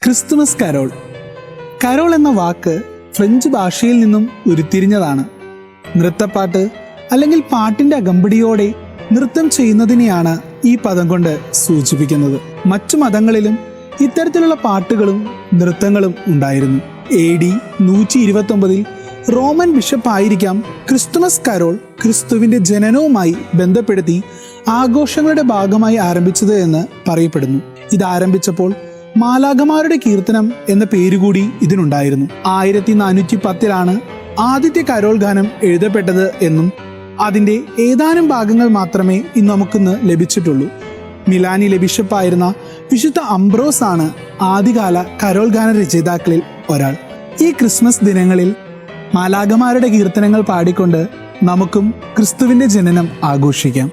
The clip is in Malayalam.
Christmas Carol. കരോൾ എന്ന വാക്ക് ഫ്രഞ്ച് ഭാഷയിൽ നിന്നും ഉരുത്തിരിഞ്ഞതാണ്. നൃത്തപ്പാട്ട് അല്ലെങ്കിൽ പാട്ടിന്റെ അകമ്പടിയോടെ നൃത്തം ചെയ്യുന്നതിനെയാണ് ഈ പദം കൊണ്ട് സൂചിപ്പിക്കുന്നത്. മറ്റു മതങ്ങളിലും ഇത്തരത്തിലുള്ള പാട്ടുകളും നൃത്തങ്ങളും ഉണ്ടായിരുന്നു. AD 129 റോമൻ ബിഷപ്പായിരിക്കാം ക്രിസ്തുമസ് കരോൾ ക്രിസ്തുവിന്റെ ജനനവുമായി ബന്ധപ്പെടുത്തി ആഘോഷങ്ങളുടെ ഭാഗമായി ആരംഭിച്ചത് എന്ന് പറയപ്പെടുന്നു. ഇത് ആരംഭിച്ചപ്പോൾ മാലാഖമാരുടെ കീർത്തനം എന്ന പേരുകൂടി ഇതിനുണ്ടായിരുന്നു. 1410 ആദ്യത്തെ കരോൾ ഗാനം എഴുതപ്പെട്ടത് എന്നും അതിന്റെ ഏതാനും ഭാഗങ്ങൾ മാത്രമേ ഇന്ന് നമുക്കിന്ന് ലഭിച്ചിട്ടുള്ളൂ. മിലാനിലെ ബിഷപ്പായിരുന്ന വിശുദ്ധ അംബ്രോസ് ആണ് ആദ്യകാല കരോൾ ഗാന രചയിതാക്കളിൽ ഒരാൾ. ഈ ക്രിസ്മസ് ദിനങ്ങളിൽ മാലാഖമാരുടെ കീർത്തനങ്ങൾ പാടിക്കൊണ്ട് നമുക്കും ക്രിസ്തുവിന്റെ ജനനം ആഘോഷിക്കാം.